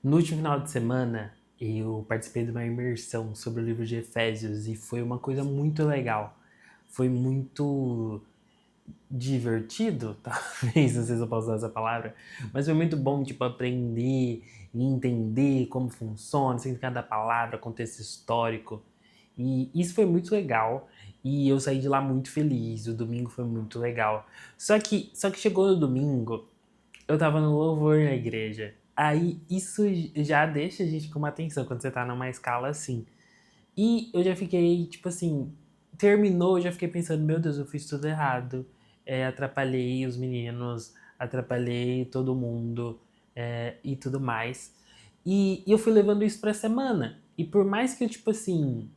No último final de semana, eu participei de uma imersão sobre o livro de Efésios e foi uma coisa muito legal. Foi muito divertido, talvez, não sei se eu posso usar essa palavra, mas foi muito bom, tipo, aprender e entender como funciona, o significado da palavra, contexto histórico. E isso foi muito legal e eu saí de lá muito feliz. O domingo foi muito legal. Só que chegou no domingo, eu tava no louvor na igreja. Aí isso já deixa a gente com uma atenção quando você tá numa escala assim. E eu já fiquei, tipo assim, terminou, eu já fiquei pensando, meu Deus, eu fiz tudo errado. Atrapalhei os meninos, atrapalhei todo mundo e tudo mais. E eu fui levando isso pra semana. E por mais que eu, tipo assim,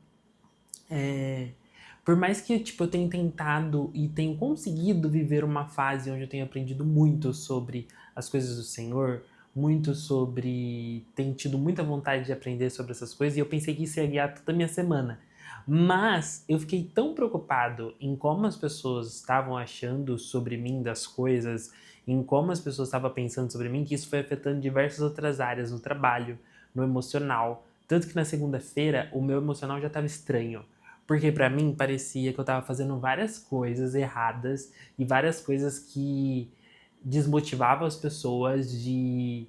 por mais que tipo, eu tenha tentado e tenha conseguido viver uma fase onde eu tenho aprendido muito sobre as coisas do Senhor, muito sobre. Tenho tido muita vontade de aprender sobre essas coisas, e eu pensei que isso ia guiar toda a minha semana. Mas eu fiquei tão preocupado em como as pessoas estavam achando sobre mim das coisas, em como as pessoas estavam pensando sobre mim, que isso foi afetando diversas outras áreas no trabalho, no emocional. Tanto que na segunda-feira o meu emocional já estava estranho. Porque pra mim parecia que eu tava fazendo várias coisas erradas e várias coisas que desmotivavam as pessoas de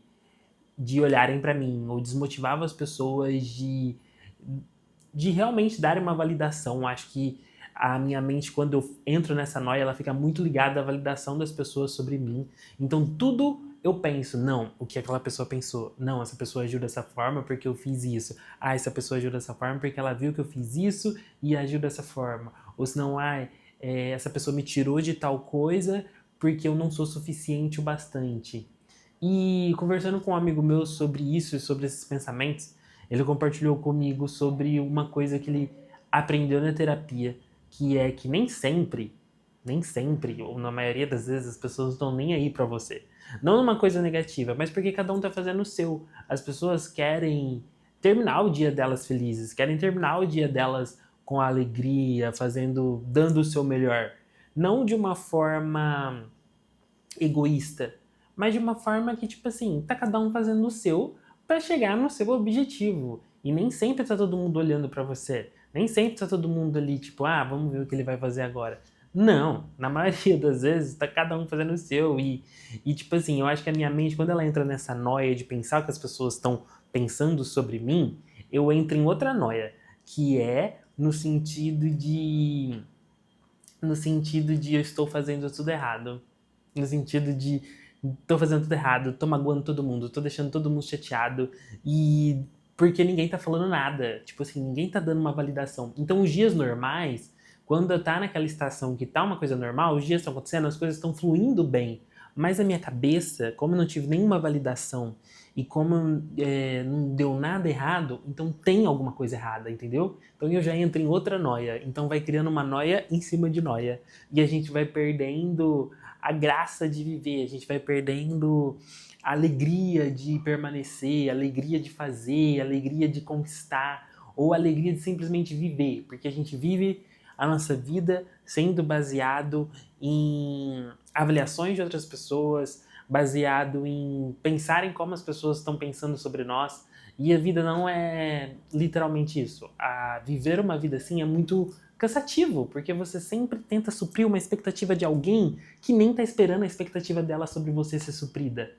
olharem pra mim, ou desmotivavam as pessoas de realmente darem uma validação. Acho que a minha mente, quando eu entro nessa noia, ela fica muito ligada à validação das pessoas sobre mim. Então tudo eu penso, não, o que aquela pessoa pensou. Não, essa pessoa agiu dessa forma porque eu fiz isso. Ah, essa pessoa agiu dessa forma porque ela viu que eu fiz isso e agiu dessa forma. Ou senão, ah, essa pessoa me tirou de tal coisa porque eu não sou suficiente o bastante. E conversando com um amigo meu sobre isso e sobre esses pensamentos, ele compartilhou comigo sobre uma coisa que ele aprendeu na terapia, que é que nem sempre, ou na maioria das vezes, as pessoas não estão nem aí pra você. Não numa coisa negativa, mas porque cada um tá fazendo o seu. As pessoas querem terminar o dia delas felizes, querem terminar o dia delas com alegria, fazendo, dando o seu melhor. Não de uma forma egoísta, mas de uma forma que, tipo assim, tá cada um fazendo o seu para chegar no seu objetivo. E nem sempre tá todo mundo olhando para você. Nem sempre tá todo mundo ali, tipo, ah, vamos ver o que ele vai fazer agora. Não, na maioria das vezes tá cada um fazendo o seu. E tipo assim, eu acho que a minha mente, quando ela entra nessa noia de pensar o que as pessoas estão pensando sobre mim, eu entro em outra noia, que é no sentido de eu estou fazendo tudo errado, no sentido de tô fazendo tudo errado, tô magoando todo mundo, tô deixando todo mundo chateado e porque ninguém tá falando nada, tipo assim, ninguém tá dando uma validação. Então os dias normais, quando tá naquela estação que tá uma coisa normal, os dias estão acontecendo, as coisas estão fluindo bem, mas a minha cabeça, como eu não tive nenhuma validação e como não deu nada errado, então tem alguma coisa errada, entendeu? Então eu já entro em outra noia, então vai criando uma noia em cima de noia e a gente vai perdendo a graça de viver, a gente vai perdendo a alegria de permanecer, a alegria de fazer, a alegria de conquistar, ou a alegria de simplesmente viver, porque a gente vive a nossa vida sendo baseado em avaliações de outras pessoas, baseado em pensar em como as pessoas estão pensando sobre nós, e a vida não é literalmente isso. A viver uma vida assim é muito cansativo, porque você sempre tenta suprir uma expectativa de alguém que nem tá esperando a expectativa dela sobre você ser suprida,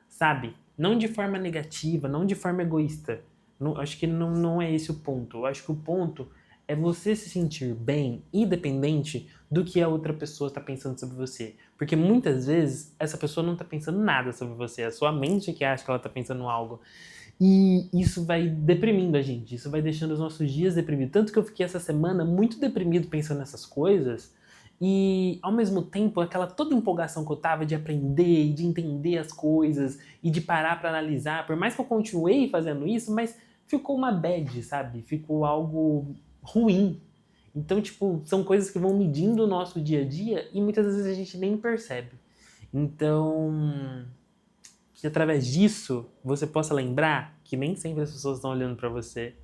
sabe? Não de forma negativa, não de forma egoísta. Não, acho que não é esse o ponto. Eu acho que o ponto é você se sentir bem, independente do que a outra pessoa está pensando sobre você. Porque muitas vezes essa pessoa não está pensando nada sobre você, é a sua mente que acha que ela está pensando algo. E isso vai deprimindo a gente, isso vai deixando os nossos dias deprimidos. Tanto que eu fiquei essa semana muito deprimido pensando nessas coisas. E ao mesmo tempo, aquela toda empolgação que eu tava de aprender e de entender as coisas e de parar para analisar, por mais que eu continuei fazendo isso, mas ficou uma bad, sabe? Ficou algo ruim. Então, tipo, são coisas que vão medindo o nosso dia a dia e muitas vezes a gente nem percebe. Então, que através disso você possa lembrar que nem sempre as pessoas estão olhando para você,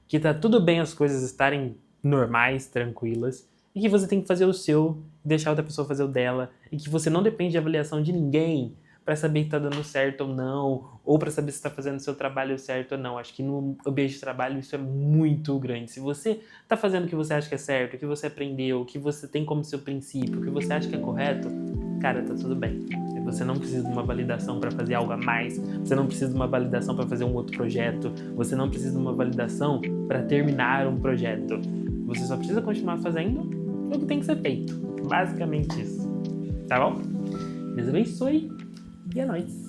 que tá tudo bem as coisas estarem normais, tranquilas, e que você tem que fazer o seu, deixar outra pessoa fazer o dela, e que você não depende de avaliação de ninguém para saber que tá dando certo ou não, ou para saber se tá fazendo o seu trabalho certo ou não. Acho que no ambiente de trabalho isso é muito grande. Se você tá fazendo o que você acha que é certo, o que você aprendeu, o que você tem como seu princípio, o que você acha que é correto, cara, tá tudo bem. Você não precisa de uma validação para fazer algo a mais, você não precisa de uma validação para fazer um outro projeto, você não precisa de uma validação para terminar um projeto. Você só precisa continuar fazendo o que tem que ser feito. Basicamente isso. Tá bom? Deus abençoe e é nóis.